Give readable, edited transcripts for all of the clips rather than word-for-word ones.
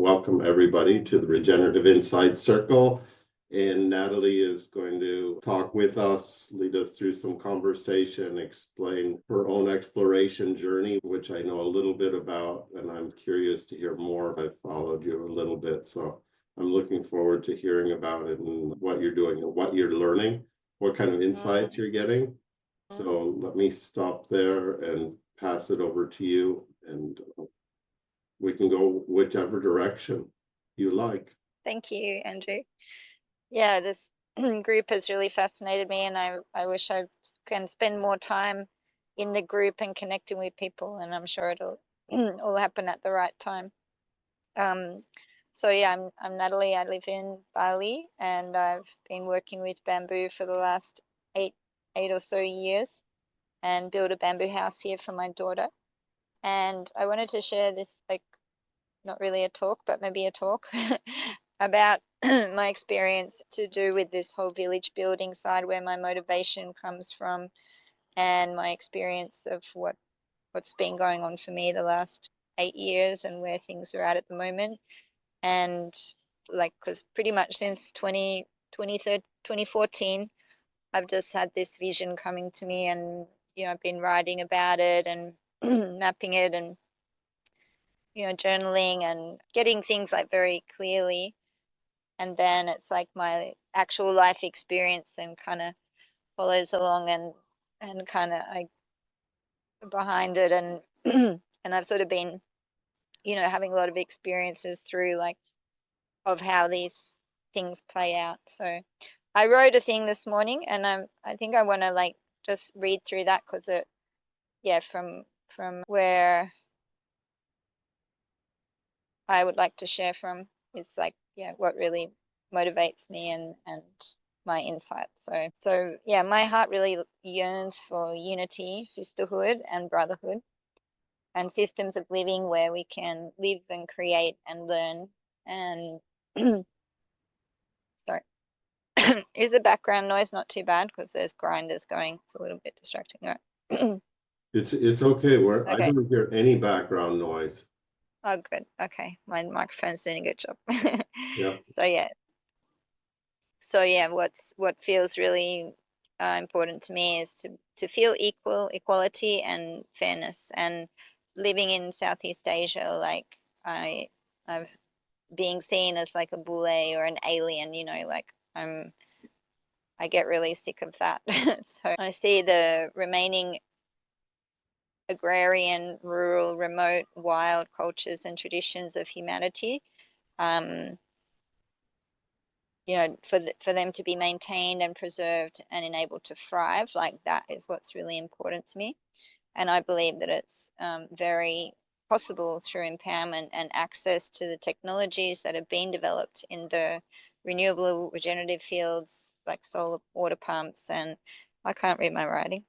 welcome everybody to the Regenerative Inside Circle. And Natalie is going to talk with us, lead us through some conversation, explain her own exploration journey, which I know a little bit about, and I'm curious to hear more. I've followed you a little bit, so I'm looking forward to hearing about it and what you're doing and what you're learning, what kind of insights you're getting. So let me stop there and pass it over to you, and we can go whichever direction you like. Thank you, Andrew. Yeah, this group has really fascinated me, and I wish I can spend more time in the group and connecting with people, and I'm sure it'll all happen at the right time. So yeah, I'm Natalie. I live in Bali, and I've been working with bamboo for the last eight or so years, and built a bamboo house here for my daughter. And I wanted to share this, like, not really a talk, but maybe a talk about my experience to do with this whole village building side, where my motivation comes from, and my experience of what's been going on for me the last 8 years, and where things are at the moment. And like, because pretty much since 2014, I've just had this vision coming to me, and I've been writing about it and mapping it, and journaling and getting things like very clearly. And then it's like my actual life experience and kind of follows along, and kind of I behind it, and and I've sort of been having a lot of experiences through, like, of how these things play out. So I wrote a thing this morning, and I think I want to, like, just read through that, because from where I would like to share from is, like, what really motivates me, and my insights. So yeah, my heart really yearns for unity, sisterhood, and brotherhood, and systems of living where we can live and create and learn. And sorry, is the background noise not too bad? Because there's grinders going. It's a little bit distracting, right? It's okay. I Okay. don't hear any background noise. Oh, good. Okay. My microphone's doing a good job. Yeah. So yeah, what feels really important to me is to feel equality and fairness. And living in Southeast Asia, like, I've being seen as like a bule or an alien, like, I get really sick of that. So I see the remaining agrarian, rural, remote, wild cultures and traditions of humanity, for them to be maintained and preserved and enabled to thrive. Like, that is what's really important to me. And I believe that it's very possible through empowerment and access to the technologies that have been developed in the renewable regenerative fields, like solar water pumps, and I can't read my writing,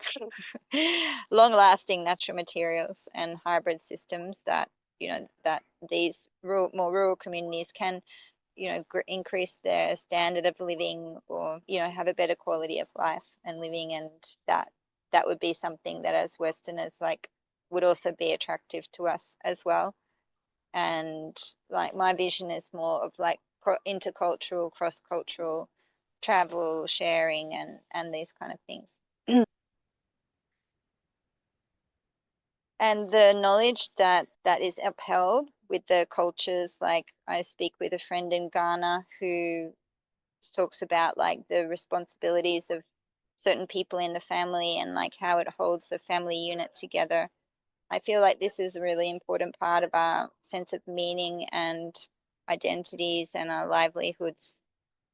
long-lasting natural materials and hybrid systems, that that these more rural communities can increase their standard of living, or have a better quality of life and living. And that would be something that, as Westerners, like, would also be attractive to us as well. And, like, my vision is more of, like, intercultural, cross-cultural travel, sharing, and these kind of things. And the knowledge that is upheld with the cultures. Like, I speak with a friend in Ghana who talks about, like, the responsibilities of certain people in the family, and, like, how it holds the family unit together. I feel like this is a really important part of our sense of meaning and identities and our livelihoods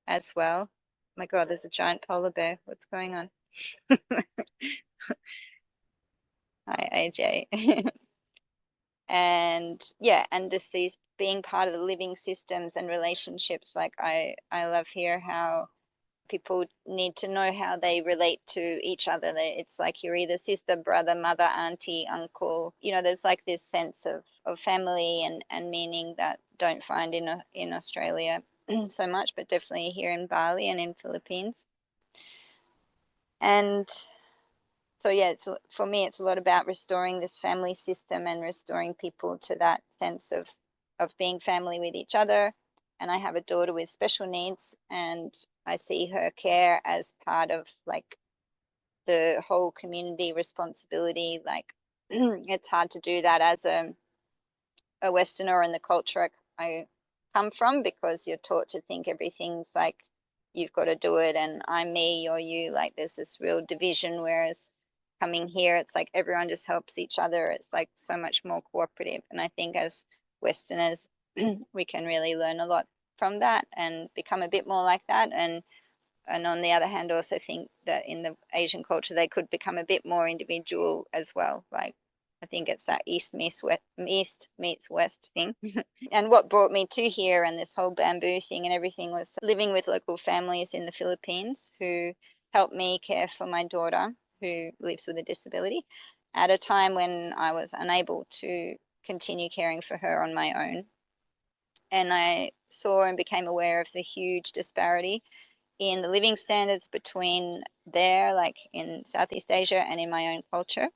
as well. My God, there's a giant polar bear. What's going on? Hi, AJ. And yeah, and just these being part of the living systems and relationships. Like, I love here how people need to know how they relate to each other. It's like you're either sister, brother, mother, auntie, uncle. There's, like, this sense of family and meaning that don't find in Australia so much, but definitely here in Bali and in Philippines. And so yeah, for me, it's a lot about restoring this family system and restoring people to that sense of of being family with each other. And I have a daughter with special needs, and I see her care as part of like the whole community responsibility. Like it's hard to do that as a Westerner in the culture I come from, because you're taught to think everything's like you've got to do it and I'm me, you're you. Like there's this real division, whereas coming here, it's like everyone just helps each other. It's like so much more cooperative. And I think as Westerners, we can really learn a lot from that and become a bit more like that. And on the other hand, also think that in the Asian culture, they could become a bit more individual as well. Like I think it's that East meets West thing. And what brought me to here and this whole bamboo thing and everything was living with local families in the Philippines who helped me care for my daughter who lives with a disability at a time when I was unable to continue caring for her on my own. And I saw and became aware of the huge disparity in the living standards between there, like in Southeast Asia, and in my own culture.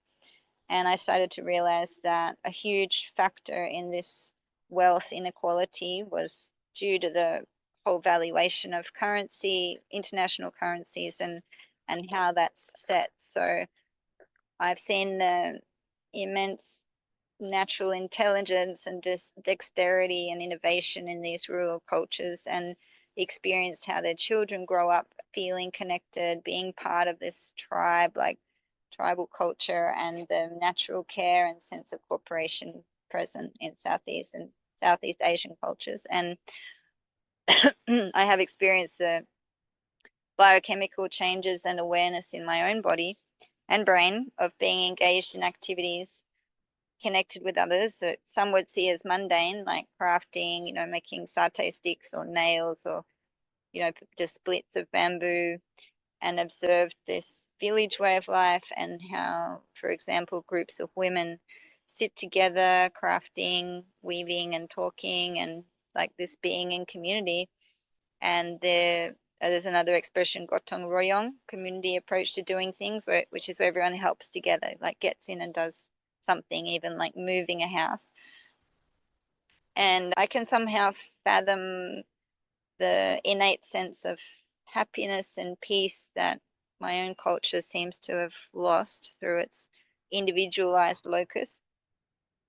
And I started to realize that a huge factor in this wealth inequality was due to the whole valuation of currency, international currencies, and how that's set. So I've seen the immense natural intelligence and dexterity and innovation in these rural cultures, and experienced how their children grow up feeling connected, being part of this tribe, like tribal culture, and the natural care and sense of cooperation present in Southeast Asian cultures. And I have experienced the biochemical changes and awareness in my own body and brain of being engaged in activities connected with others that some would see as mundane, like crafting, making satay sticks or nails, or, just splits of bamboo, and observed this village way of life and how, for example, groups of women sit together, crafting, weaving, and talking, and like this being in community. And there's another expression, gotong royong, community approach to doing things, which is where everyone helps together, like gets in and does something, even like moving a house. And I can somehow fathom the innate sense of happiness and peace that my own culture seems to have lost through its individualized locus,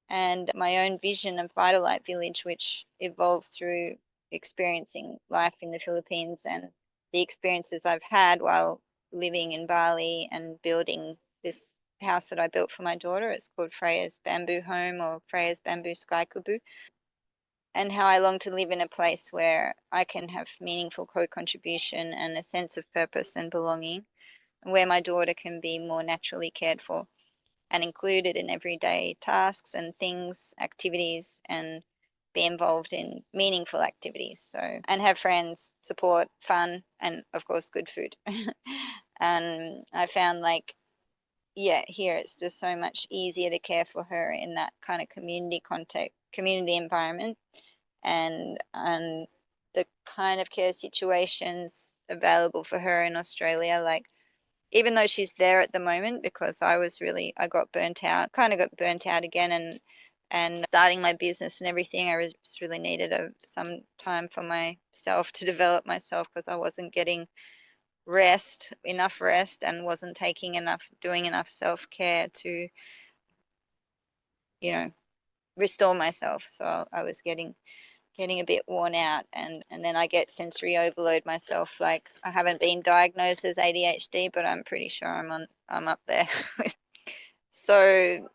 and my own vision of Vitalite Village, which evolved through experiencing life in the Philippines and the experiences I've had while living in Bali and building this house that I built for my daughter. It's called Freya's Bamboo Home, or Freya's Bamboo Sky Kubu. And how I long to live in a place where I can have meaningful co-contribution and a sense of purpose and belonging, and where my daughter can be more naturally cared for and included in everyday tasks and things, activities, and be involved in meaningful activities. So, and have friends, support, fun, and of course, good food. And I found like, yeah, here it's just so much easier to care for her in that kind of community context, community environment, and the kind of care situations available for her in Australia. Like, even though she's there at the moment, because I got burnt out, kind of got burnt out again, and starting my business and everything, I just really needed some time for myself to develop myself, because I wasn't getting enough rest, and wasn't doing enough self-care to, restore myself. So I was getting a bit worn out, and then I get sensory overload myself. Like, I haven't been diagnosed as ADHD, but I'm pretty sure I'm up there. So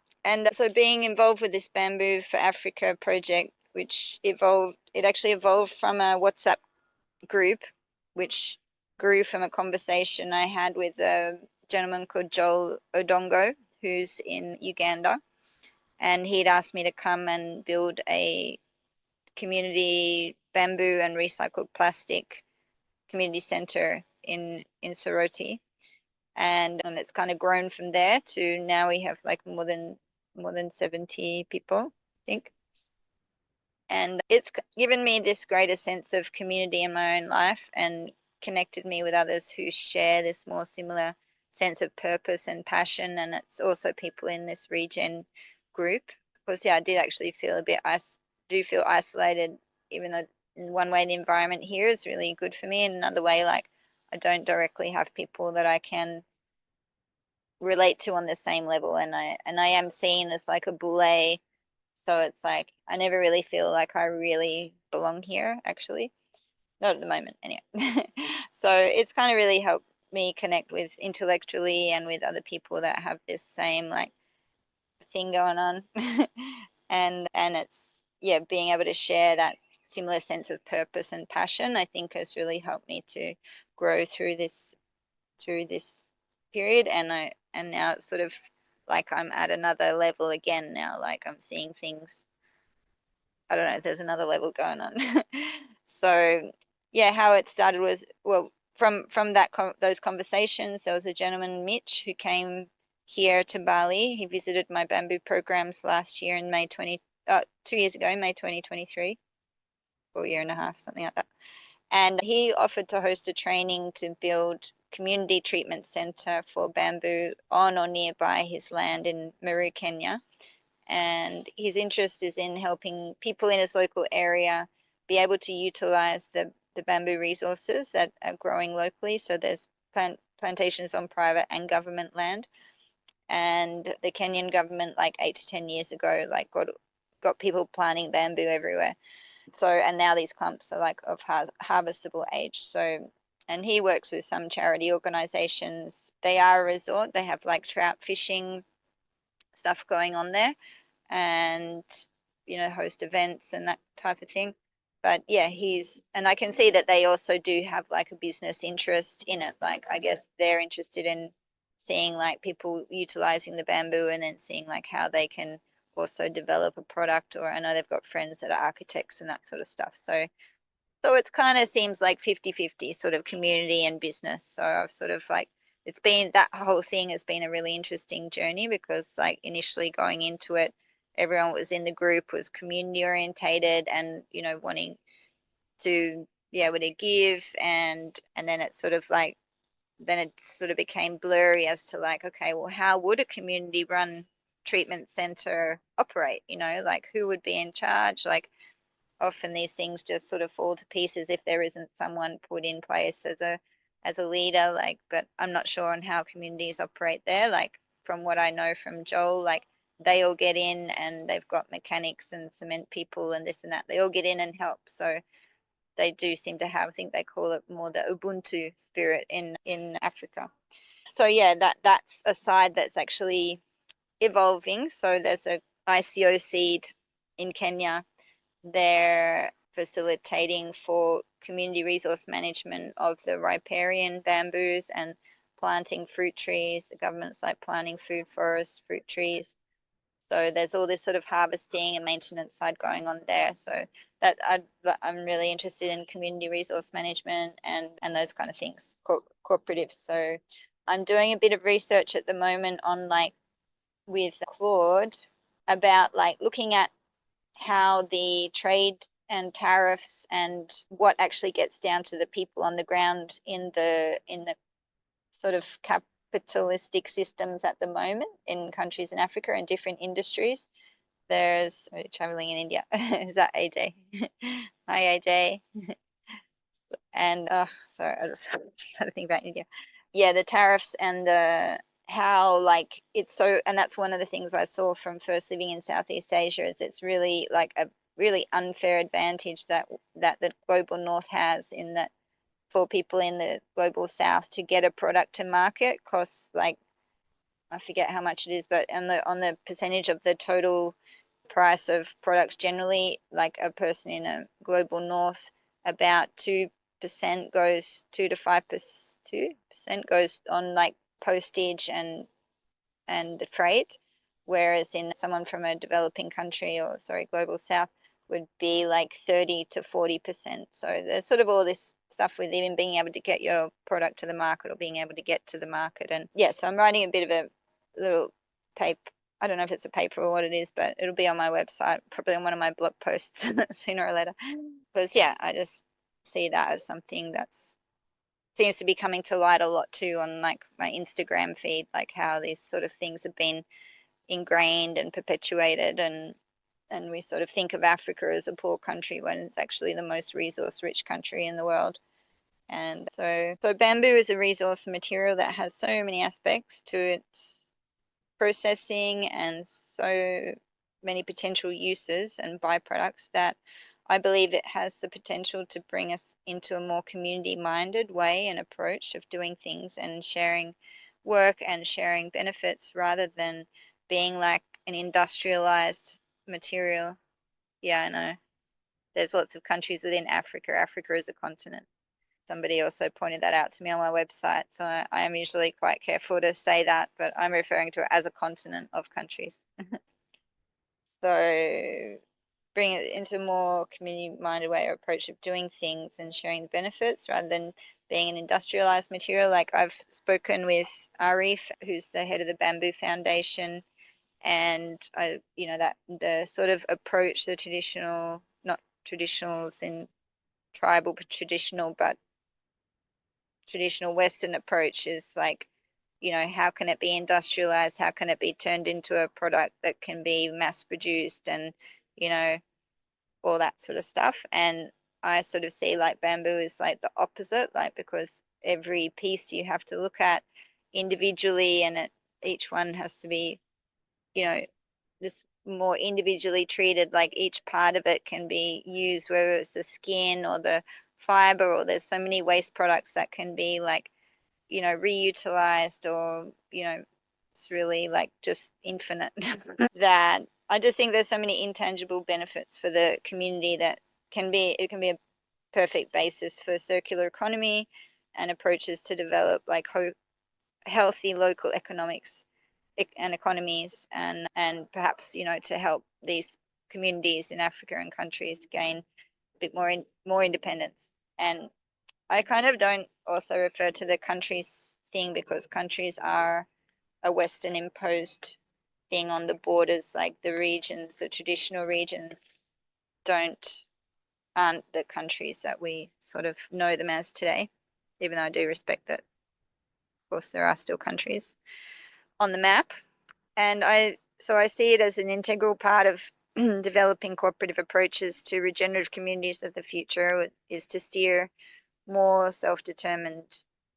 being involved with this Bamboo for Africa project, which actually evolved from a WhatsApp group, which grew from a conversation I had with a gentleman called Joel Odongo, who's in Uganda. And he'd asked me to come and build a community bamboo and recycled plastic community center in Soroti. And it's kind of grown from there to now we have like more than 70 people, I think. And it's given me this greater sense of community in my own life, and connected me with others who share this more similar sense of purpose and passion. And it's also people in this regen group, because yeah, I did actually feel a bit do feel isolated, even though in one way the environment here is really good for me, and another way, like, I don't directly have people that I can relate to on the same level, and I am seen as like a boule, so it's like I never really feel like I really belong here, actually. Not at the moment, anyway. So it's kind of really helped me connect with intellectually and with other people that have this same like thing going on. And it's, yeah, being able to share that similar sense of purpose and passion, I think has really helped me to grow through this period. And now it's sort of like I'm at another level again now, like I'm seeing things, I don't know, there's another level going on. So yeah, how it started was, well, from those conversations, there was a gentleman, Mitch, who came here to Bali. He visited my bamboo programs last year in 2 years ago, May 2023, or a year and a half, something like that. And he offered to host a training to build community treatment center for bamboo on or nearby his land in Meru, Kenya. And his interest is in helping people in his local area be able to utilize the bamboo resources that are growing locally. So there's plantations on private and government land. And the Kenyan government, like 8 to 10 years ago, like got people planting bamboo everywhere. So, and now these clumps are like of harvestable age. So, and he works with some charity organizations. They are a resort. They have like trout fishing stuff going on there, and host events and that type of thing. But yeah, and I can see that they also do have like a business interest in it. Like, I guess they're interested in seeing like people utilizing the bamboo, and then seeing like how they can also develop a product. Or I know they've got friends that are architects and that sort of stuff. So it's kind of seems like 50-50 sort of community and business. So I've sort of like, it's been, that whole thing has been a really interesting journey, because like initially going into it, everyone was in the group was community orientated and, wanting to be able to give, and then it's sort of like, then it sort of became blurry as to like, okay, well, how would a community run treatment center operate? Like, who would be in charge? Like, often these things just sort of fall to pieces if there isn't someone put in place as a leader. Like, but I'm not sure on how communities operate there. Like, from what I know from Joel, like they all get in and they've got mechanics and cement people and this and that. They all get in and help. So they do seem to have, I think they call it more the Ubuntu spirit in Africa. So yeah, that's a side that's actually evolving. So there's a ICO seed in Kenya. They're facilitating for community resource management of the riparian bamboos and planting fruit trees. The government's like planting food forests, fruit trees. So there's all this sort of harvesting and maintenance side going on there. So that I'm really interested in community resource management and those kind of things, cooperatives. So I'm doing a bit of research at the moment on like with Claude about like looking at how the trade and tariffs and what actually gets down to the people on the ground in the sort of capitalistic systems at the moment in countries in Africa and different industries. There's traveling in India. Is that AJ? Hi AJ. And sorry, I just started thinking about India. Yeah, the tariffs and the how like it's so, and that's one of the things I saw from first living in Southeast Asia, is it's really like a really unfair advantage that the global north has, in that for people in the global south to get a product to market costs like, I forget how much it is, but on the percentage of the total price of products generally, like a person in a global north, about 2% goes 2% goes on like postage and freight, whereas in someone from a developing country, or sorry, global south, would be like 30 to 40%. So there's sort of all this stuff with even being able to get your product to the market or being able to get to the market. And yeah, so I'm writing a bit of a little paper. I don't know if it's a paper or what it is, but it'll be on my website, probably on one of my blog posts sooner or later. Because yeah, I just see that as something that's seems to be coming to light a lot too on like my Instagram feed, like how these sort of things have been ingrained and perpetuated, and and we sort of think of Africa as a poor country when it's actually the most resource-rich country in the world. And so bamboo is a resource material that has so many aspects to its processing and so many potential uses and byproducts that I believe it has the potential to bring us into a more community-minded way and approach of doing things and sharing work and sharing benefits rather than being like an industrialized material. Yeah, I know. There's lots of countries within Africa. Africa is a continent. Somebody also pointed that out to me on my website. So I am usually quite careful to say that, but I'm referring to it as a continent of countries. So bring it into a more community-minded way or approach of doing things and sharing the benefits rather than being an industrialized material. Like I've spoken with Arif, who's the head of the Bamboo Foundation, and that the sort of approach, the traditional, not traditional as in tribal, but traditional Western approach is like, how can it be industrialized? How can it be turned into a product that can be mass produced and, all that sort of stuff. And I sort of see like bamboo is like the opposite, like because every piece you have to look at individually and each one has to be, this more individually treated, like each part of it can be used, whether it's the skin or the fiber, or there's so many waste products that can be like, reutilized or, it's really like just infinite that I just think there's so many intangible benefits for the community that it can be a perfect basis for circular economy and approaches to develop like healthy local economics and economies and perhaps, to help these communities in Africa and countries gain a bit more independence. And I kind of don't also refer to the countries thing because countries are a Western imposed thing on the borders, like the regions, the traditional regions aren't the countries that we sort of know them as today, even though I do respect that, of course, there are still countries on the map. And so I see it as an integral part of developing cooperative approaches to regenerative communities of the future is to steer more self-determined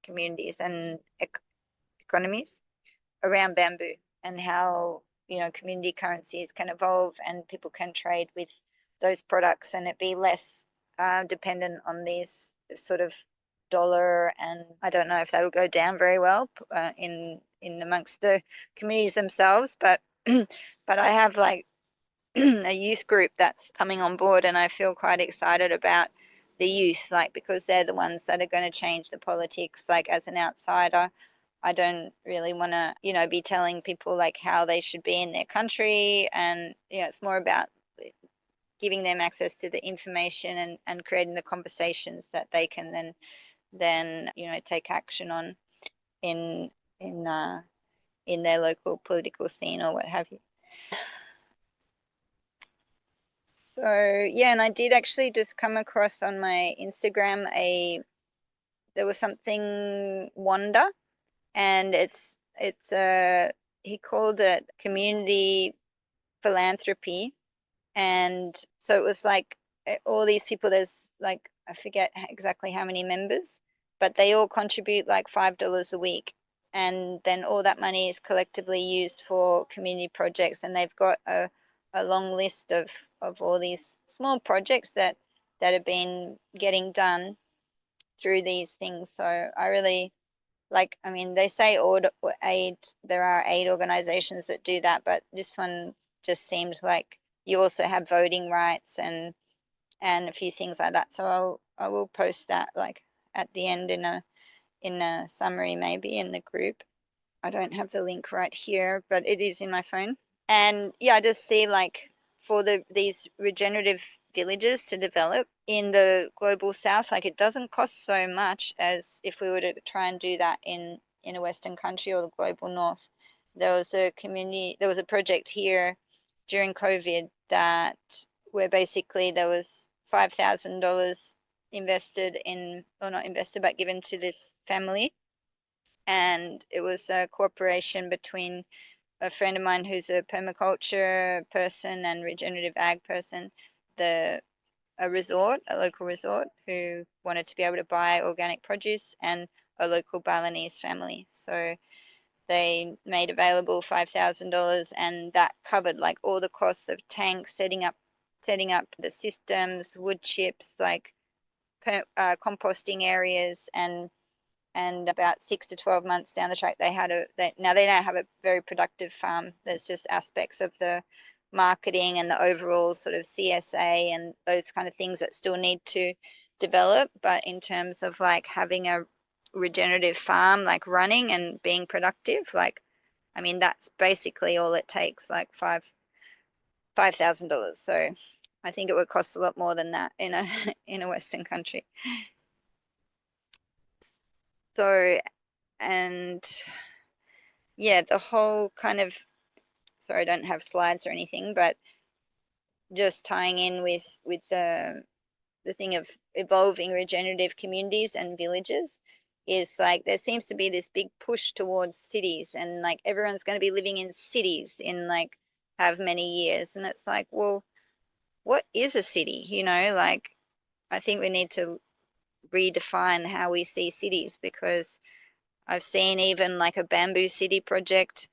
communities and economies around bamboo and how, community currencies can evolve and people can trade with those products and it be less dependent on these sort of dollar. And I don't know if that'll go down very well in amongst the communities themselves, but but I have like a youth group that's coming on board and I feel quite excited about the youth, like because they're the ones that are going to change the politics. Like as an outsider, I don't really want to, be telling people like how they should be in their country. And, it's more about giving them access to the information and creating the conversations that they can then, take action on in in uh, in their local political scene or what have you. So yeah, and I did actually just come across on my Instagram there was something Wanda, and he called it community philanthropy. And so it was like all these people, there's like, I forget exactly how many members, but they all contribute like $5 a week. And then all that money is collectively used for community projects. And they've got a long list of all these small projects that have been getting done through these things. So I really like, I mean, they say aid, there are aid organizations that do that, but this one just seems like you also have voting rights and a few things like that. So I will post that like at the end in a summary maybe in the group. I don't have the link right here, but it is in my phone. And yeah, I just see like for these regenerative villages to develop in the global south, like it doesn't cost so much as if we were to try and do that in a Western country or the global north. There was a project here during COVID that where basically there was $5,000 invested in, or not invested, but given to this family. And it was a cooperation between a friend of mine who's a permaculture person and regenerative ag person, a local resort, who wanted to be able to buy organic produce, and a local Balinese family. So they made available $5,000, and that covered like all the costs of tanks, setting up the systems, wood chips, like composting areas, and about 6 to 12 months down the track, now they don't have a very productive farm. There's just aspects of the marketing and the overall sort of CSA and those kind of things that still need to develop. But in terms of like having a regenerative farm, like running and being productive, like, I mean, that's basically all it takes, like $5,000. So I think it would cost a lot more than that in a in a Western country. So, and yeah, the whole kind of, sorry, I don't have slides or anything, but just tying in with the thing of evolving regenerative communities and villages, is like there seems to be this big push towards cities, and like everyone's going to be living in cities in like have many years, and it's like, well, what is a city? Like, I think we need to redefine how we see cities, because I've seen even like a bamboo city project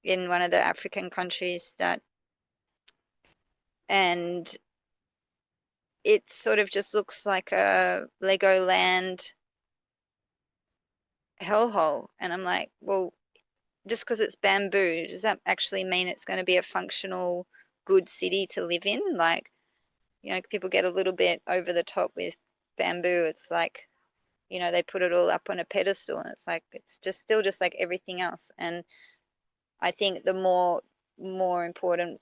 in one of the African countries, and it sort of just looks like a Legoland hellhole. And I'm like, well, just because it's bamboo, does that actually mean it's going to be a functional, good city to live in? Like, people get a little bit over the top with bamboo. It's like, they put it all up on a pedestal, and it's like, it's just still just like everything else. And I think the more important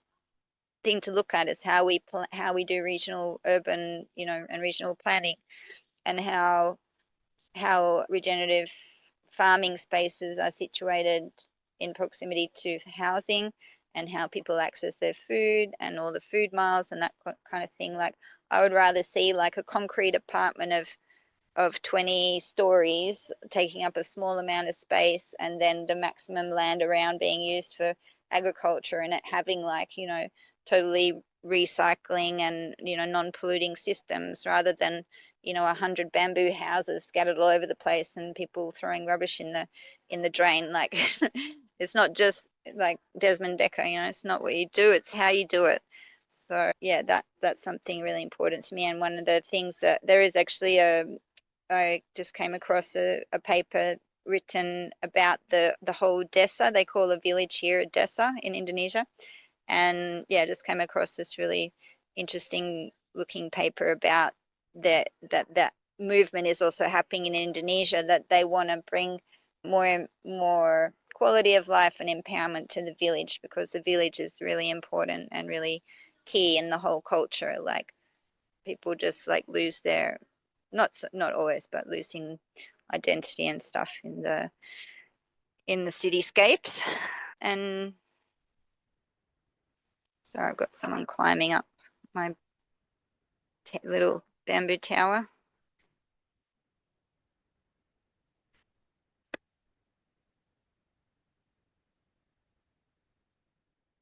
thing to look at is how we do regional, urban, and regional planning, and how regenerative farming spaces are situated in proximity to housing, and how people access their food and all the food miles and that kind of thing. Like, I would rather see like a concrete apartment of 20 stories taking up a small amount of space, and then the maximum land around being used for agriculture, and it having like, totally recycling and, non-polluting systems, rather than, 100 bamboo houses scattered all over the place and people throwing rubbish in the drain. Like, it's not just like Desmond Decker, it's not what you do, it's how you do it. So yeah, that's something really important to me. And one of the things that there is actually I just came across a paper written about the whole desa. They call a village here a desa in Indonesia. And yeah, just came across this really interesting looking paper about that movement is also happening in Indonesia, that they want to bring more quality of life and empowerment to the village, because the village is really important and really key in the whole culture. Like, people just like lose their, not always, but losing identity and stuff in the cityscapes. And sorry, I've got someone climbing up my little bamboo tower.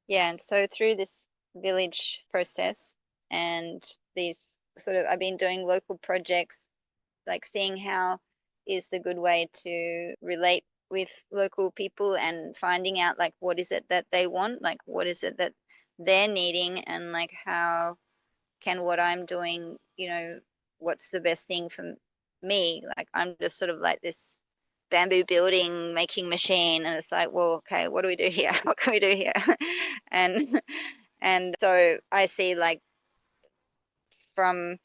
Yeah, and so through this village process and these sort of, I've been doing local projects, like seeing how is the good way to relate with local people, and finding out like what is it that they want, like what is it that they're needing, and like how can what I'm doing, what's the best thing for me? Like, I'm just sort of like this bamboo building making machine, and it's like, well, okay, what do we do here? What can we do here? and and so I see, like, from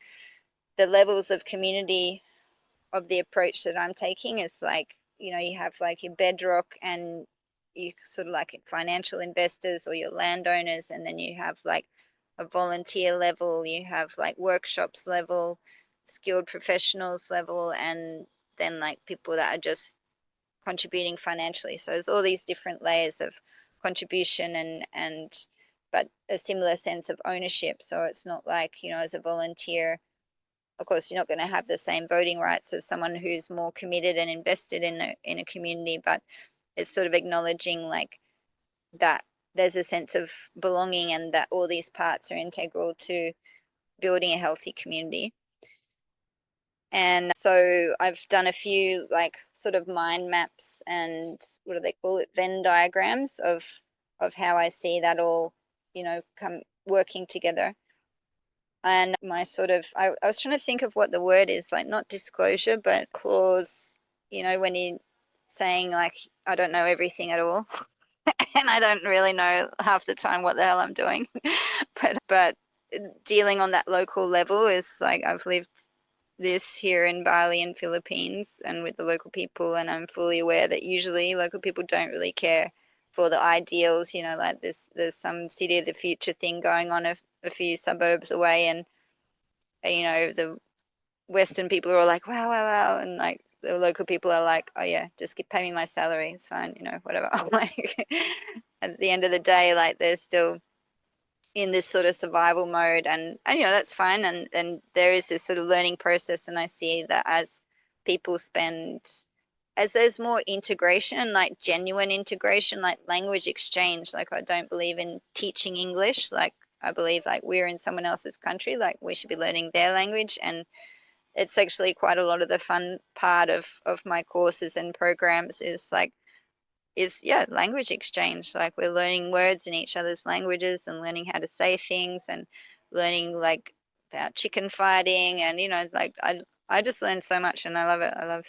the levels of community of the approach that I'm taking, is like, you have like your bedrock, and you sort of like financial investors or your landowners, and then you have like a volunteer level, you have like workshops level, skilled professionals level, and then like people that are just contributing financially. So there's all these different layers of contribution, and but a similar sense of ownership. So it's not like, as a volunteer, of course, you're not going to have the same voting rights as someone who's more committed and invested in a community, but it's sort of acknowledging like that there's a sense of belonging and that all these parts are integral to building a healthy community. And so I've done a few like sort of mind maps and what do they call it? Venn diagrams of how I see that all, come working together. And my sort of I was trying to think of what the word is, like not disclosure, but clause, when you're saying like I don't know everything at all. And I don't really know half the time what the hell I'm doing. But dealing on that local level is like I've lived this here in Bali and Philippines and with the local people, and I'm fully aware that usually local people don't really care for the ideals, like there's some city of the future thing going on a few suburbs away, and the Western people are all like, wow, wow, wow, and like the local people are like, oh yeah, just pay me my salary, it's fine, whatever. I'm like, at the end of the day, like they're still in this sort of survival mode, and that's fine, and there is this sort of learning process, and I see that people spend as there's more integration, like genuine integration, like language exchange. Like I don't believe in teaching English. Like I believe like we're in someone else's country, like we should be learning their language. And it's actually quite a lot of the fun part of my courses and programs is yeah, language exchange. Like we're learning words in each other's languages and learning how to say things and learning like about chicken fighting, and like I just learned so much and I love it. I love,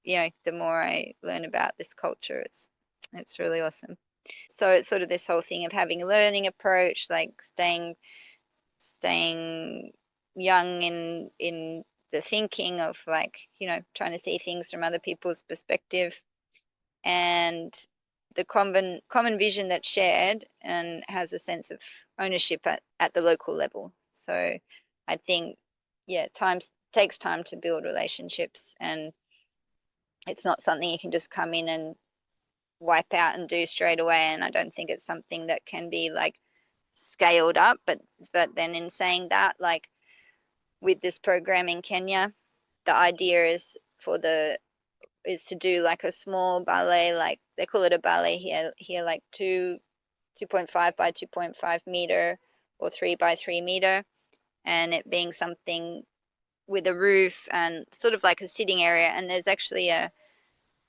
the more I learn about this culture, it's really awesome. So it's sort of this whole thing of having a learning approach, like staying young in the thinking of like, trying to see things from other people's perspective, and the common vision that's shared and has a sense of ownership at the local level. So I think, yeah, time takes time to build relationships, and it's not something you can just come in and wipe out and do straight away. And I don't think it's something that can be like scaled up. But then in saying that, like with this program in Kenya, the idea is to do like a small ballet, like they call it a ballet here, like 2.5 by 2.5 meter or 3 by 3 meter, and it being something with a roof and sort of like a sitting area. And they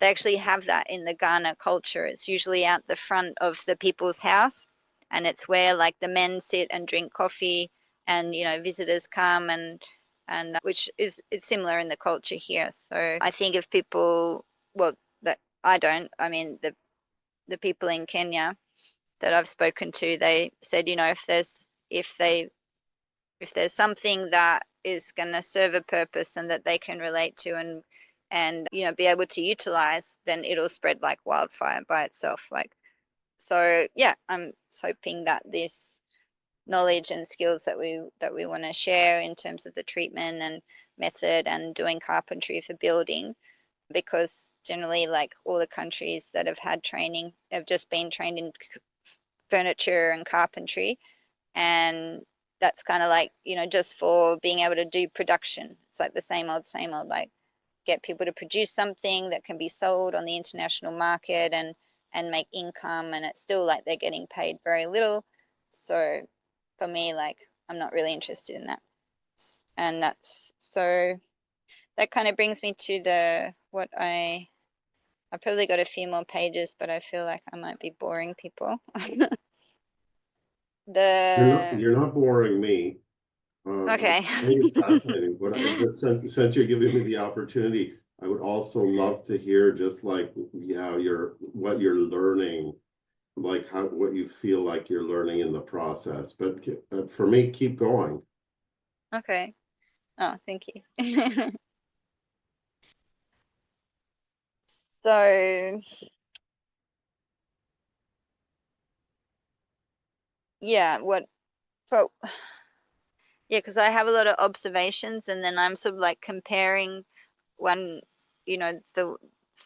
actually have that in the Ghana culture. It's usually out the front of the people's house, and it's where like the men sit and drink coffee, and visitors come, and which is it's similar in the culture here. So I think if people, well, that I don't, I mean the people in Kenya that I've spoken to, they said, if they if there's something that is going to serve a purpose and that they can relate to and be able to utilize, then it'll spread like wildfire by itself. Like, so yeah, I'm hoping that this knowledge and skills that we want to share in terms of the treatment and method and doing carpentry for building, because generally like all the countries that have had training have just been trained in furniture and carpentry, and that's kind of like just for being able to do production. It's like the same old, like get people to produce something that can be sold on the international market and make income, and it's still like they're getting paid very little. So for me, like I'm not really interested in that. And that's so that kind of brings me to the what I probably got a few more pages, but I feel like I might be boring people. The You're not boring me. I Okay. find it fascinating. But I just since you're giving me the opportunity, I would also love to hear just like yeah, what you're learning, like how what you feel like you're learning in the process. But for me, keep going. Okay. Oh, thank you. So, yeah, but yeah, because I have a lot of observations, and then I'm sort of like comparing one, the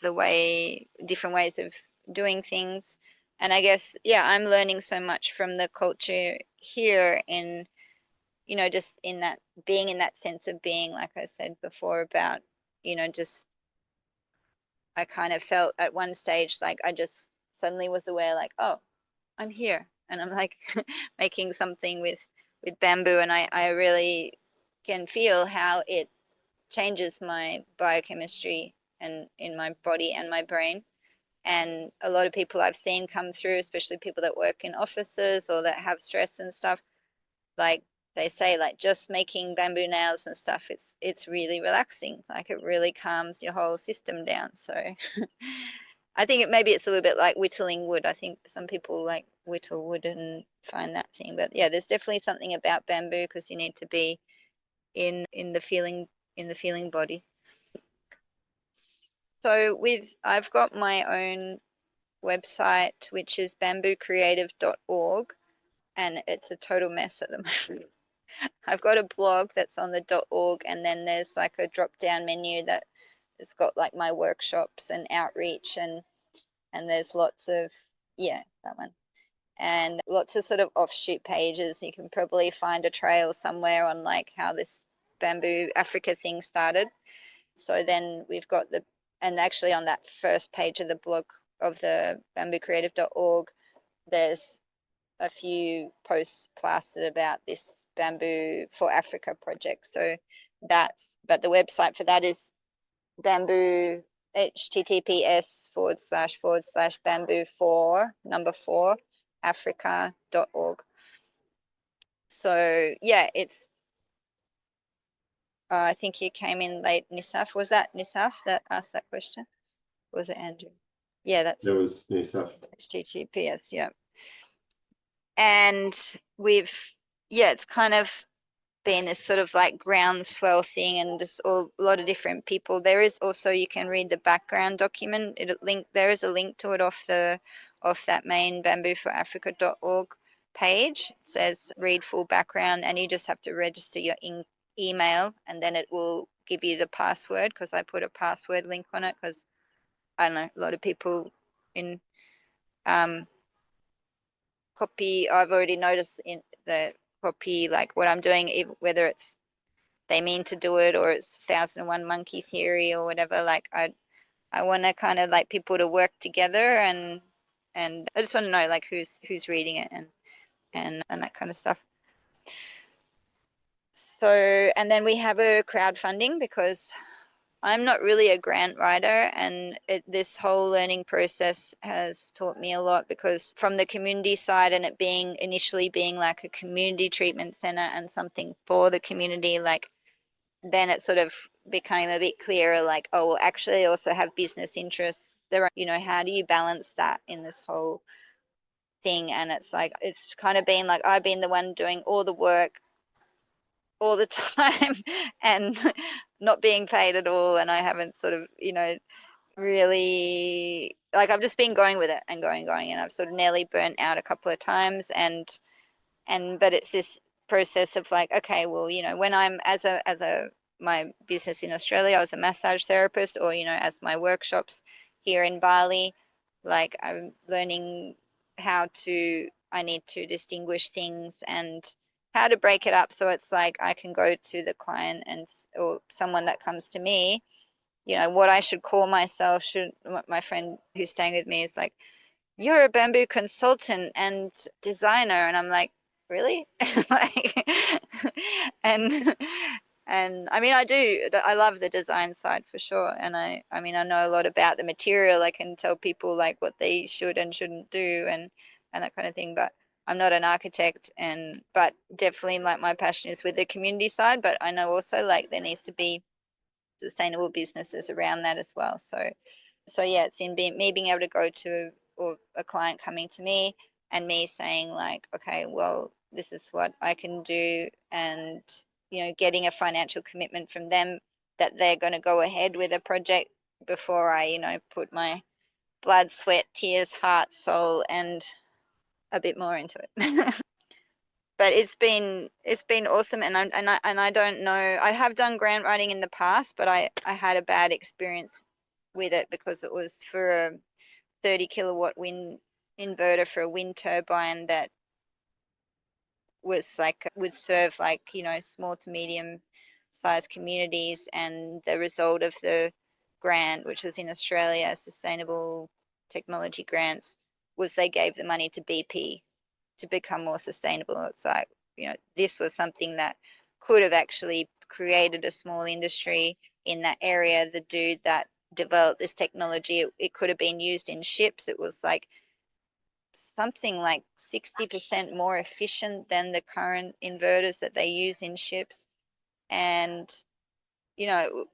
way different ways of doing things. And I guess, yeah, I'm learning so much from the culture here in, just in that being in that sense of being, like I said before about, just I kind of felt at one stage like I just suddenly was aware like, oh, I'm here and I'm like making something with bamboo, and I really can feel how it changes my biochemistry and in my body and my brain. And a lot of people I've seen come through, especially people that work in offices or that have stress and stuff, like they say, like just making bamboo nails and stuff, it's really relaxing. Like it really calms your whole system down. So I think maybe it's a little bit like whittling wood. I think some people like whittle wood and find that thing. But yeah, there's definitely something about bamboo because you need to be in the feeling body. So I've got my own website, which is bambooCreative.org, and it's a total mess at the moment. I've got a blog that's on the .org, and then there's like a drop down menu that it's got like my workshops and outreach, and there's lots of, yeah, that one, and lots of sort of offshoot pages. You can probably find a trail somewhere on like how this Bamboo Africa thing started. So then we've got and actually on that first page of the blog of the bambooCreative.org, there's a few posts plastered about this Bamboo for Africa project. So but the website for that is bamboo, https://bamboo 4 africa.org. So yeah, it's I think you came in late, Nisaf. Was that Nisaf that asked that question? Or was it Andrew? Yeah, that's There was new stuff. HTTPS, yeah. And it's kind of been this sort of like groundswell thing, and just a lot of different people. There is also, you can read the background document. There is a link to it off that main bambooforafrica.org page. It says read full background, and you just have to register your email, and then it will give you the password, because I put a password link on it because I don't know, a lot of people in copy, I've already noticed in the copy, like what I'm doing, whether it's they mean to do it or it's 1001 monkey theory or whatever. Like I want to kind of like people to work together, and I just want to know like who's reading it and that kind of stuff. So, and then we have a crowdfunding, because I'm not really a grant writer, and this whole learning process has taught me a lot, because from the community side, and it initially being like a community treatment center and something for the community, like then it sort of became a bit clearer, like, oh, well, actually I also have business interests. How do you balance that in this whole thing? And it's like, it's kind of been like I've been the one doing all the work all the time and not being paid at all. And I haven't sort of, really, like, I've just been going with it and going, and I've sort of nearly burnt out a couple of times. But it's this process of like, okay, well, when I'm as my business in Australia, I was a massage therapist, or, as my workshops here in Bali, like I'm learning I need to distinguish things and how to break it up. So it's like I can go to the client or someone that comes to me, what I should call myself. My friend who's staying with me is like, you're a bamboo consultant and designer, and I'm like, really? Like, and I mean, I love the design side for sure, and I mean, I know a lot about the material. I can tell people like what they should and shouldn't do, and that kind of thing. But I'm not an architect, but definitely like my passion is with the community side. But I know also like there needs to be sustainable businesses around that as well. So yeah, it's in me being able to go to, or a client coming to me and me saying like, okay, well, this is what I can do, and getting a financial commitment from them that they're going to go ahead with a project before I put my blood, sweat, tears, heart, soul, and a bit more into it. But it's been awesome, and I don't know, I have done grant writing in the past, but I had a bad experience with it, because it was for a 30 kilowatt wind inverter for a wind turbine that was like, would serve like small to medium sized communities. And the result of the grant, which was in Australia, sustainable technology grants, was they gave the money to BP to become more sustainable. It's like, this was something that could have actually created a small industry in that area. The dude that developed this technology, it could have been used in ships. It was like something like 60% more efficient than the current inverters that they use in ships. And, you know,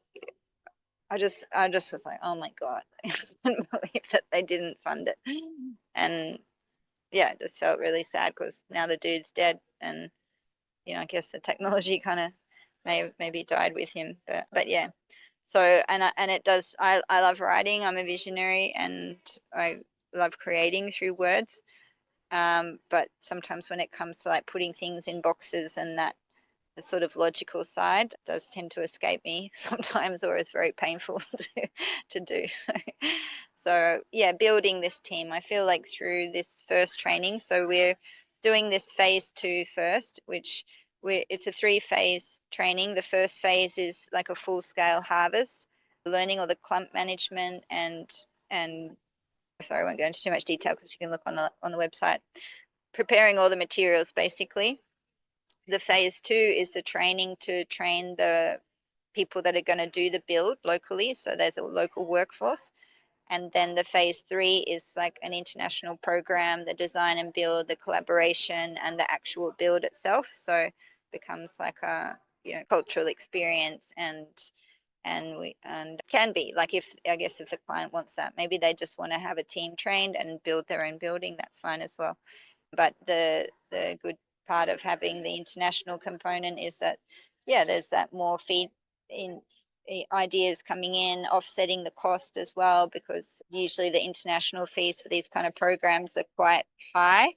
I just was like, oh my God, I couldn't believe that they didn't fund it. And yeah, it just felt really sad because now the dude's dead, and I guess the technology kind of maybe died with him. But yeah. So and it does. I love writing. I'm a visionary, and I love creating through words. But sometimes when it comes to like putting things in boxes and that, the sort of logical side does tend to escape me sometimes, or is very painful to do. So yeah, building this team, I feel like through this first training, so we're doing this phase 2 first, which it's a 3-phase training. The first phase is like a full scale harvest, learning all the clump management and sorry, I won't go into too much detail because you can look on the website. Preparing all the materials basically. The phase 2 is the training to train the people that are going to do the build locally. So there's a local workforce. And then the phase 3 is like an international program, the design and build, the collaboration, and the actual build itself. So it becomes like a cultural experience, and can be like, if I guess if the client wants that, maybe they just want to have a team trained and build their own building, that's fine as well. But the good part of having the international component is that, yeah, there's that more feed in ideas coming in, offsetting the cost as well, because usually the international fees for these kind of programs are quite high.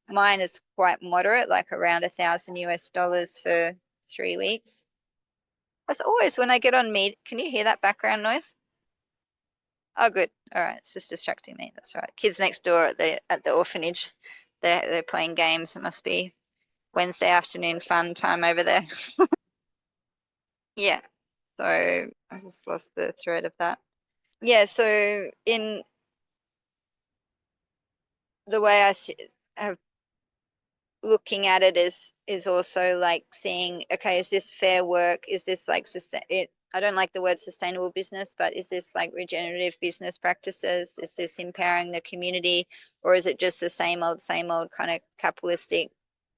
Mine is quite moderate, like around $1,000 for 3 weeks. As always, when I get on Meet, can you hear that background noise? Oh, good. All right, it's just distracting me. That's right. Kids next door at the orphanage, they're playing games. It must be Wednesday afternoon fun time over there. Yeah. So I just lost the thread of that. Yeah. So in the way have looking at it is also like seeing, okay, is this fair work? Is this like I don't like the word sustainable business, but is this like regenerative business practices? Is this empowering the community, or is it just the same old kind of capitalistic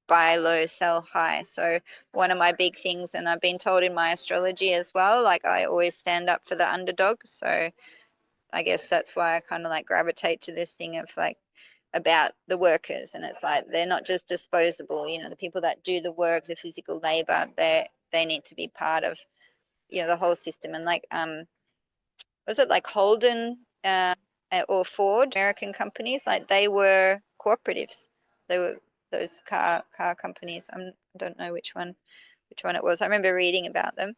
buy low, sell high? So one of my big things, and I've been told in my astrology as well, like I always stand up for the underdog. So I guess that's why I kind of like gravitate to this thing of like about the workers, and it's like they're not just disposable. The people that do the work, the physical labor, they need to be part of the whole system. And like was it like Holden or Ford, American companies, like they were cooperatives. They were those car companies. I don't know which one it was. I remember reading about them.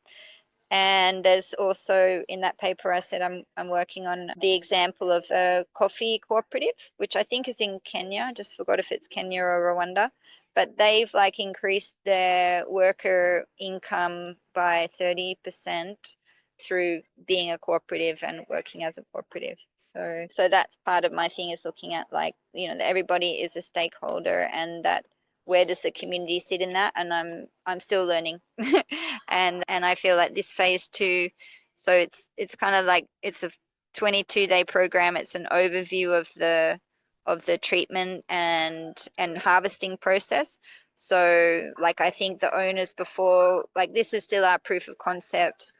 And there's also in that paper I said I'm working on the example of a coffee cooperative, which I think is in Kenya. I just forgot if it's Kenya or Rwanda. But they've like increased their worker income by 30% through being a cooperative and working as a cooperative. So that's part of my thing, is looking at like, that everybody is a stakeholder, and that where does the community sit in that? And I'm still learning. And I feel like this phase 2, so it's kind of like it's a 22-day program. It's an overview of the treatment and harvesting process. So like I think the owners before, like this is still our proof of concept,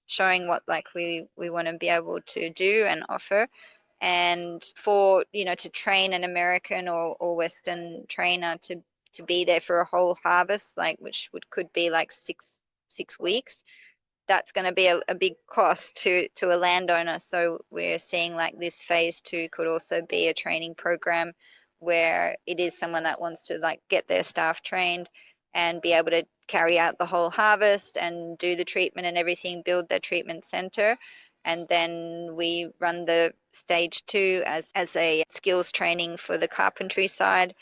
showing what like we want to be able to do and offer. And for to train an American or Western trainer to be there for a whole harvest, like which could be like six weeks, that's going to be a big cost to a landowner. So we're seeing like this phase 2 could also be a training program where it is someone that wants to like get their staff trained and be able to carry out the whole harvest and do the treatment and everything, build their treatment center. And then we run the stage 2 as a skills training for the carpentry side.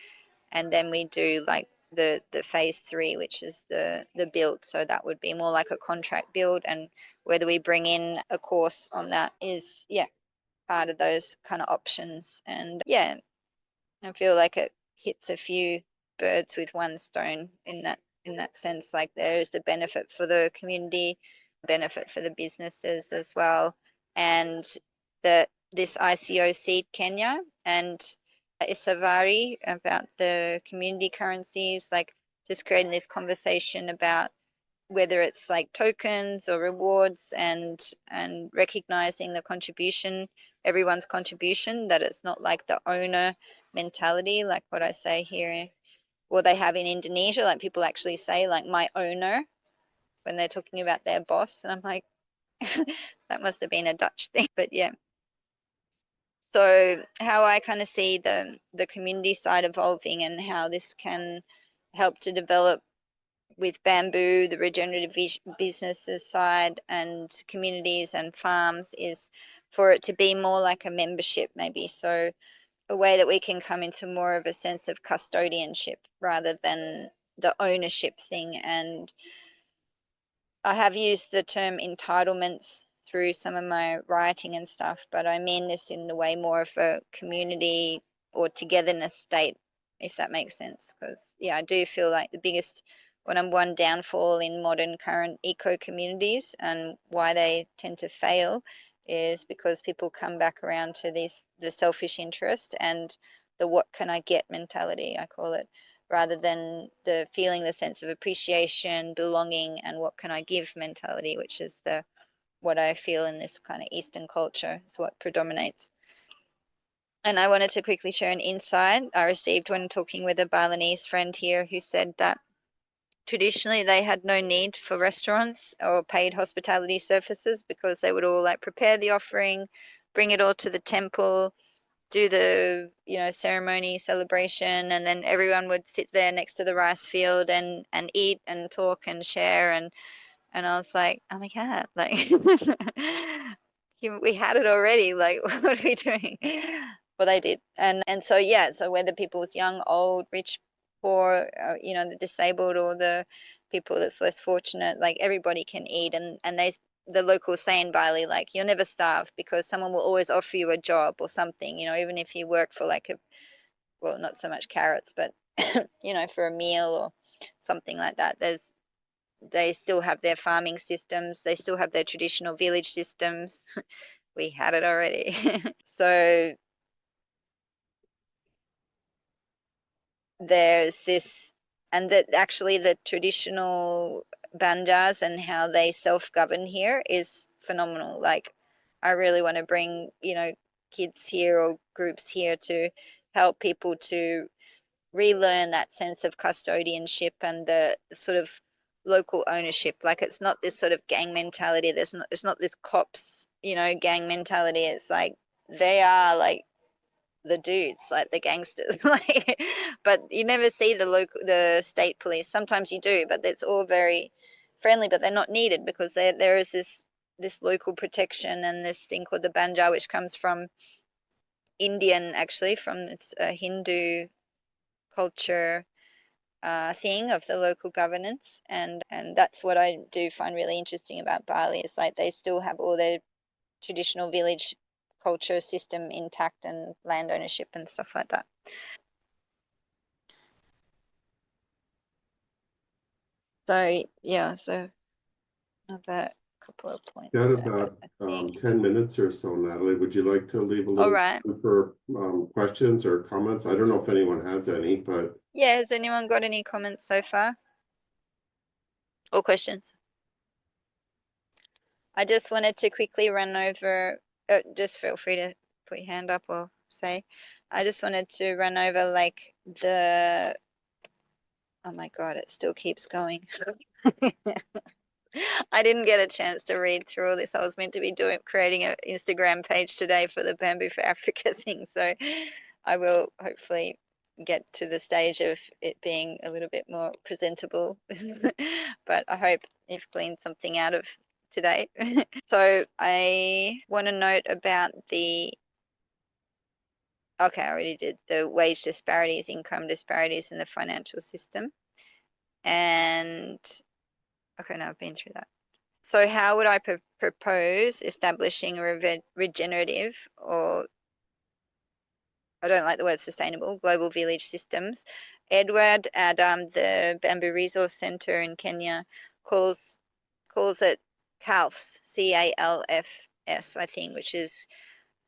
And then we do like the phase 3, which is the build. So that would be more like a contract build, and whether we bring in a course on that is, yeah, part of those kind of options. And yeah, I feel like it hits a few birds with one stone in that sense. Like there's the benefit for the community, benefit for the businesses as well, and this ICO Seed Kenya and Isavari about the community currencies, like just creating this conversation about whether it's like tokens or rewards, and recognizing the contribution, everyone's contribution, that it's not like the owner mentality, like what I say here, or they have in Indonesia, like people actually say like my owner when they're talking about their boss, and I'm like, that must have been a Dutch thing, but yeah. So how I kind of see the community side evolving and how this can help to develop with bamboo, the regenerative businesses side, and communities and farms, is for it to be more like a membership, maybe. So a way that we can come into more of a sense of custodianship rather than the ownership thing. And I have used the term entitlements through some of my writing and stuff, but I mean this in the way more of a community or togetherness state, if that makes sense. Because, yeah, I do feel like the biggest one downfall in modern current eco communities and why they tend to fail is because people come back around to the selfish interest and the what can I get mentality, I call it, rather than the feeling the sense of appreciation, belonging, and what can I give mentality, which is the what I feel in this kind of Eastern culture is what predominates. And I wanted to quickly share an insight I received when talking with a Balinese friend here who said that traditionally they had no need for restaurants or paid hospitality services because they would all like prepare the offering, bring it all to the temple, do the ceremony celebration, and then everyone would sit there next to the rice field and eat and talk and share, and I was like, oh my God, like we had it already, like what are we doing? Well, they did. And so yeah, so whether people's young, old, rich, poor, the disabled or the people that's less fortunate, like everybody can eat. And the locals say in Bali, like you'll never starve because someone will always offer you a job or something, even if you work for like well, not so much carrots, but for a meal or something like that. They still have their farming systems, they still have their traditional village systems. We had it already. So there's this, and that actually the traditional banjas and how they self-govern here is phenomenal. Like I really want to bring, kids here or groups here to help people to relearn that sense of custodianship and the sort of local ownership. Like it's not this sort of gang mentality. It's not this cops, gang mentality. It's like they are like the dudes, like the gangsters. Like, but you never see the state police. Sometimes you do, but it's all very friendly. But they're not needed because there is this local protection and this thing called the banja, which comes from Indian, actually, from its Hindu culture thing of the local governance, and that's what I do find really interesting about Bali is like they still have all their traditional village culture system intact and land ownership and stuff like that. So yeah, so another couple of points Got there, about I think. 10 minutes or so, Natalie. Would you like to leave a All little right. time for questions or comments? I don't know if anyone has any, but Yeah, has anyone got any comments so far or questions? I just wanted to quickly run over, just feel free to put your hand up or say. I just wanted to run over like oh my God, it still keeps going. I didn't get a chance to read through all this. I was meant to be creating an Instagram page today for the Bamboo for Africa thing. So I will hopefully get to the stage of it being a little bit more presentable. But I hope you've gleaned something out of today. So I want to note about okay, I already did the wage disparities, income disparities in the financial system. And okay, no, I've been through that. So how would I propose establishing a regenerative, or I don't like the word sustainable, global village systems? Edward at the Bamboo Resource Center in Kenya calls it CALFS, CALFS, I think, which is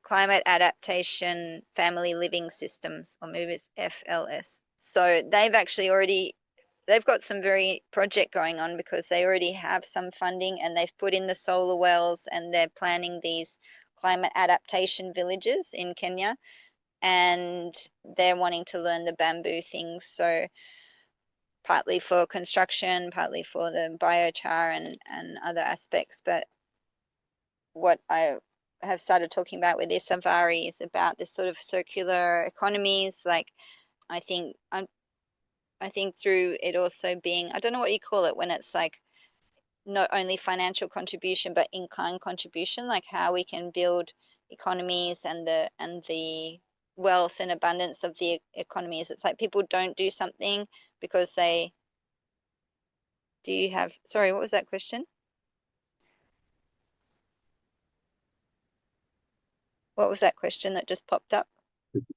Climate Adaptation Family Living Systems, or maybe it's FLS. So they've got some very project going on because they already have some funding and they've put in the solar wells and they're planning these climate adaptation villages in Kenya, and they're wanting to learn the bamboo things. So partly for construction, partly for the biochar and other aspects. But what I have started talking about with this Savari is about this sort of circular economies. Like I think I think through it also being, I don't know what you call it when it's like not only financial contribution but in-kind contribution, like how we can build economies and the wealth and abundance of the economies. It's like people don't do something because they do you have, sorry, what was that question? What was that question that just popped up?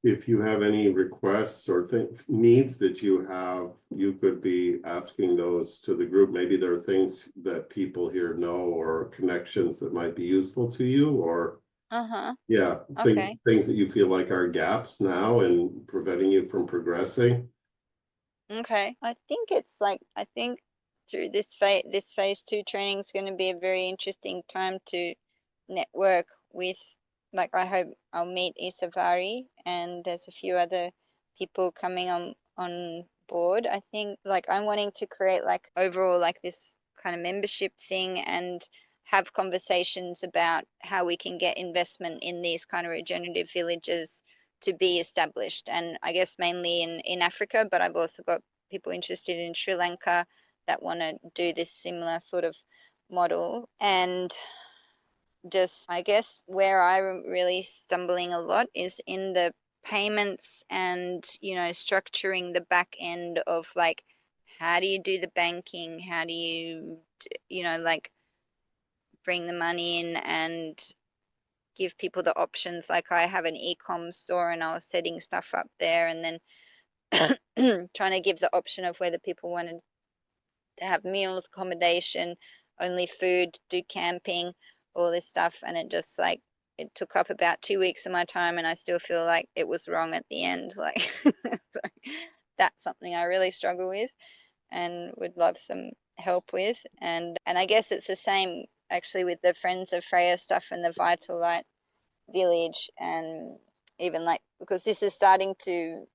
If you have any requests or needs that you have, you could be asking those to the group. Maybe there are things that people here know or connections that might be useful to you, or Uh-huh. yeah, Okay. things that you feel like are gaps now and preventing you from progressing. Okay. I think through this phase two training is going to be a very interesting time to network with, like, I hope I'll meet Isavari and there's a few other people coming on board. I think like I'm wanting to create like overall like this kind of membership thing and have conversations about how we can get investment in these kind of regenerative villages to be established, and I guess mainly in Africa, but I've also got people interested in Sri Lanka that want to do this similar sort of model. And just, I guess, where I'm really stumbling a lot is in the payments and, structuring the back end of like, how do you do the banking? How do you, like bring the money in and give people the options? Like I have an e-com store and I was setting stuff up there and then trying to give the option of whether people wanted to have meals, accommodation, only food, do camping, all this stuff. And it just like, it took up about 2 weeks of my time and I still feel like it was wrong at the end. Like, so that's something I really struggle with and would love some help with. And I guess it's the same actually with the Friends of Freya stuff and the Vital Light Village, and even like, because this is starting to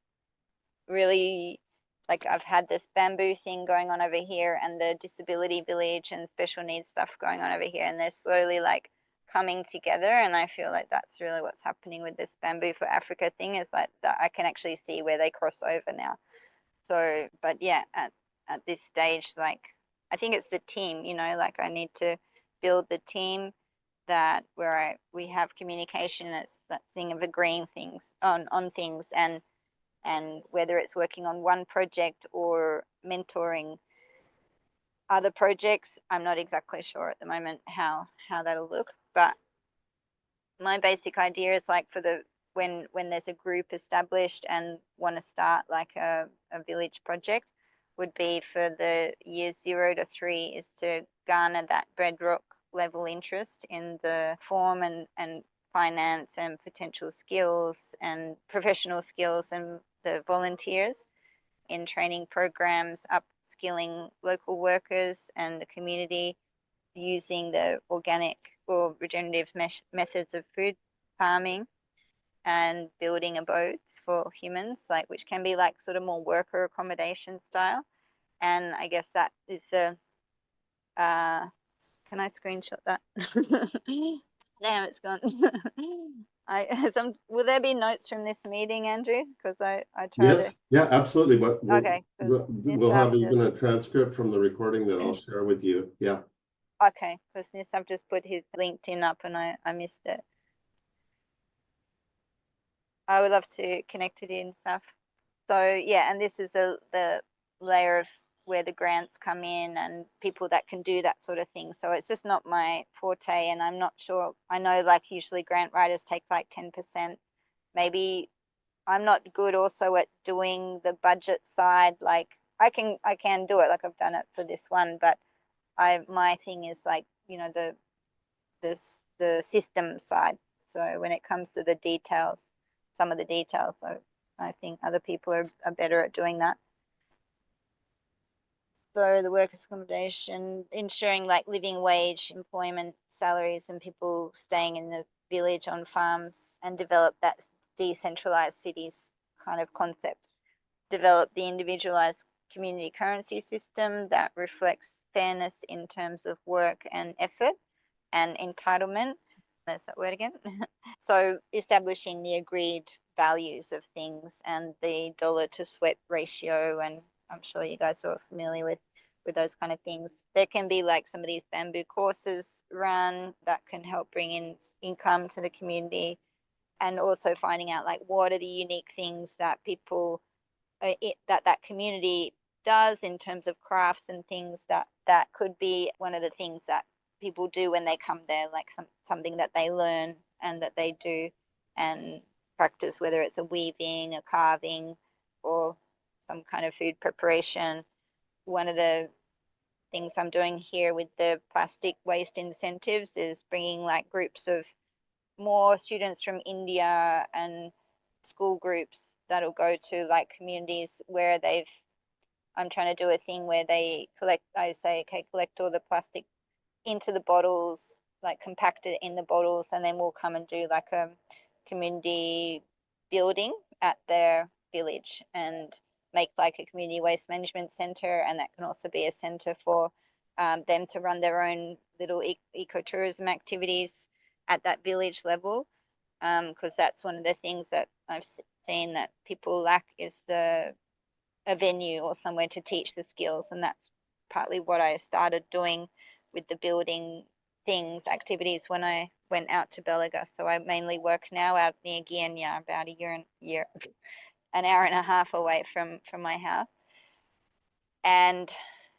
really, like I've had this bamboo thing going on over here and the disability village and special needs stuff going on over here, and they're slowly like coming together, and I feel like that's really what's happening with this Bamboo for Africa thing, is like that I can actually see where they cross over now. So but yeah, at this stage, like I think it's the team, like I need to build the team that where we have communication. It's that thing of agreeing things on things, and whether it's working on one project or mentoring other projects, I'm not exactly sure at the moment how that'll look. But my basic idea is like for the when there's a group established and want to start like a village project, would be for the years 0 to 3 is to garner that bedrock level interest in the form and finance and potential skills and professional skills, and the volunteers in training programs, upskilling local workers and the community using the organic or regenerative methods of food farming, and building abodes for humans, like which can be like sort of more worker accommodation style. And I guess that is the can I screenshot that? Damn, it's gone. Will there be notes from this meeting, Andrew? Because I try to. Yes, yeah, absolutely. But Okay, because we'll have even just a transcript from the recording that I'll share with you. Yeah. okay, because Nisab just put his LinkedIn up and I missed it. I would love to connect with you and stuff. So yeah, and this is the layer of where the grants come in and people that can do that sort of thing. So it's just not my forte, and I'm not sure. I know like usually grant writers take like 10%. Maybe I'm not good also at doing the budget side. Like I can do it, like I've done it for this one, but my thing is like, you know, the system side. So when it comes to the details, some of the details, I think other people are better at doing that. So the workers' accommodation, ensuring like living wage, employment, salaries, and people staying in the village on farms, and develop that decentralized cities kind of concept. Develop the individualized community currency system that reflects fairness in terms of work and effort and entitlement. There's that word again. So establishing the agreed values of things and the dollar to sweat ratio, and I'm sure you guys are familiar with those kind of things. There can be like some of these bamboo courses run that can help bring in income to the community, and also finding out like what are the unique things that people that community does in terms of crafts and things that could be one of the things that people do when they come there, like something that they learn and that they do and practice, whether it's a weaving, a carving, or some kind of food preparation. One of the things I'm doing here with the plastic waste incentives is bringing like groups of more students from India and school groups that'll go to like communities where I'm trying to do a thing where they I say, okay, collect all the plastic into the bottles, like compact it in the bottles, and then we'll come and do like a community building at their village and make like a community waste management center, and that can also be a center for them to run their own little ecotourism activities at that village level, because that's one of the things that I've seen that people lack is a venue or somewhere to teach the skills, and that's partly what I started doing with the building activities when I went out to Belaga. So I mainly work now out near Gianya, about an hour and a half away from my house. And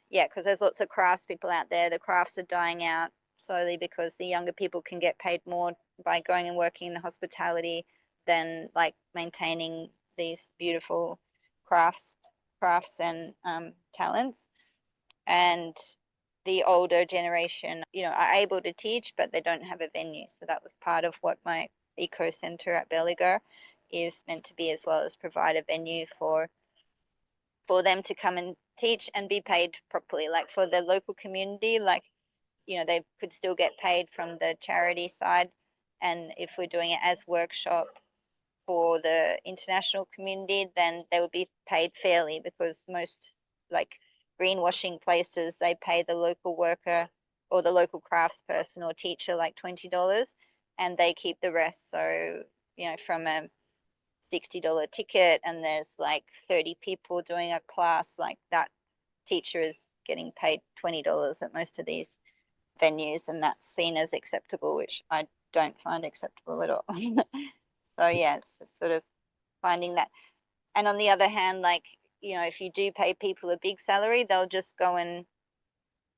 yeah, because there's lots of crafts people out there. The crafts are dying out slowly because the younger people can get paid more by going and working in hospitality than like maintaining these beautiful crafts and talents. And the older generation, you know, are able to teach, but they don't have a venue. So that was part of what my eco center at Belaga is meant to be, as well as provide a venue for them to come and teach and be paid properly. Like for the local community, like, you know, they could still get paid from the charity side. And if we're doing it as workshop for the international community, then they would be paid fairly, because most like greenwashing places, they pay the local worker or the local craftsperson or teacher like $20 and they keep the rest. So, you know, from a $60 ticket and there's like 30 people doing a class, like that teacher is getting paid $20 at most of these venues, and that's seen as acceptable, which I don't find acceptable at all. So yeah, it's just sort of finding that. And on the other hand, like, you know, if you do pay people a big salary, they'll just go and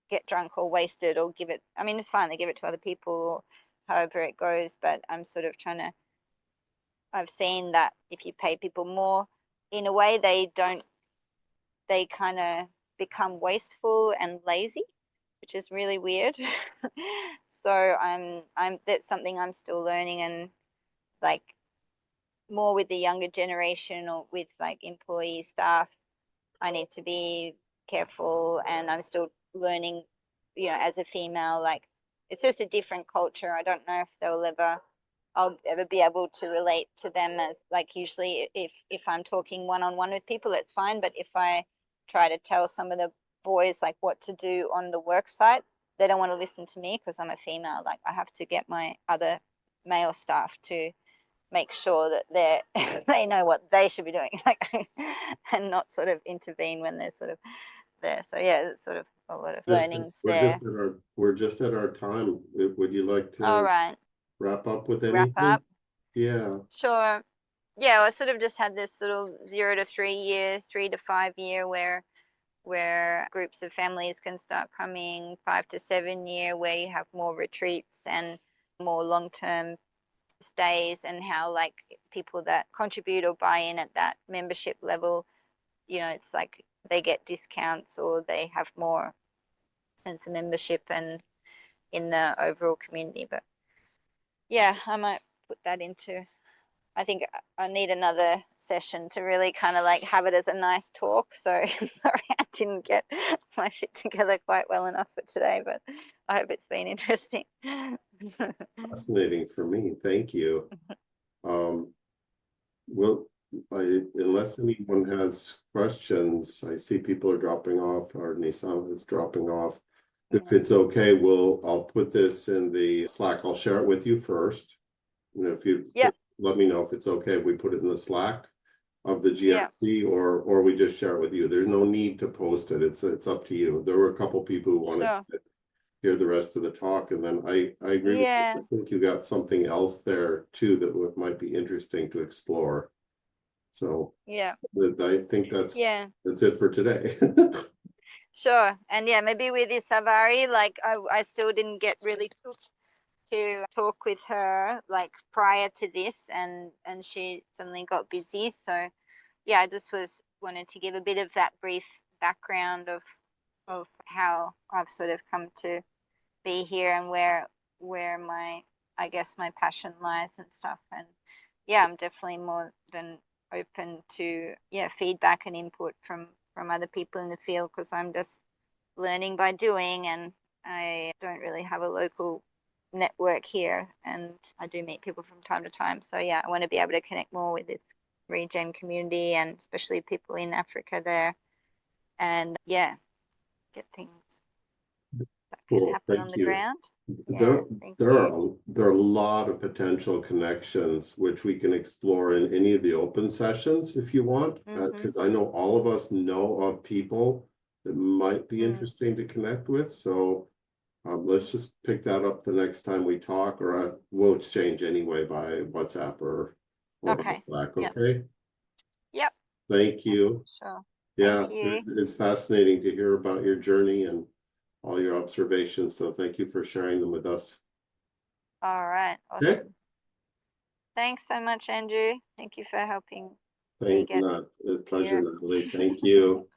get drunk or wasted or give it. I mean, it's fine, they give it to other people or however it goes, but I'm sort of trying to, I've seen that if you pay people more, in a way they kind of become wasteful and lazy, which is really weird. So that's something I'm still learning, and like more with the younger generation or with like employee staff, I need to be careful, and I'm still learning, you know, as a female, like it's just a different culture. I don't know if I'll ever be able to relate to them, as like usually if I'm talking one-on-one with people, it's fine. But if I try to tell some of the boys like what to do on the work site, they don't want to listen to me because I'm a female. Like I have to get my other male staff to make sure that they know what they should be doing, like, and not sort of intervene when they're sort of there. So yeah, it's sort of a lot of learnings there. We're just at our time. Would you like All to right, wrap up with wrap anything? up. Yeah. Sure. Yeah, I sort of just had this little 0 to 3 year, 3 to 5 year where where groups of families can start coming, 5 to 7 year, where you have more retreats and more long-term stays, and how like people that contribute or buy in at that membership level, you know, it's like they get discounts or they have more sense of membership and in the overall community. But yeah, I might put that into, I think I need another session to really kind of like have it as a nice talk. So sorry I didn't get my shit together quite well enough for today, but I hope it's been interesting. Fascinating for me. Thank you. Well, unless anyone has questions, I see people are dropping off, or Nissan is dropping off. If it's okay, I'll put this in the Slack. I'll share it with you first. And if you Yep. just let me know if it's okay, we put it in the Slack of the Yep. GRC, or we just share it with you. There's no need to post it. It's up to you. There were a couple people who wanted Sure. to hear the rest of the talk, and then I agree with you. Yeah. I think you got something else there too that might be interesting to explore. So Yeah. I think that's Yeah. it for today. Sure. And yeah, maybe with this Savari, like I still didn't get really cooked to talk with her like prior to this, and she suddenly got busy. So yeah, I just wanted to give a bit of that brief background of how I've sort of come to be here and where my, I guess, my passion lies and stuff. And yeah, I'm definitely more than open to feedback and input from other people in the field, because I'm just learning by doing, and I don't really have a local network here, and I do meet people from time to time. So yeah, I want to be able to connect more with this regen community, and especially people in Africa there, and yeah, get things that can Cool, happen on thank the you. ground. There, Yeah, thank there you. are a lot of potential connections which we can explore in any of the open sessions if you want, because I know all of us know of people that might be interesting to connect with. So let's just pick that up the next time we talk, or we'll exchange anyway by WhatsApp or by Okay. Slack. Yep. Okay. Yep. Thank you. Sure. Yeah, Thank you. it's fascinating to hear about your journey and all your observations. So thank you for sharing them with us. All right. Okay. Awesome. Thanks so much, Andrew. Thank you for helping me Thank get you. A pleasure, here. Natalie. Thank you.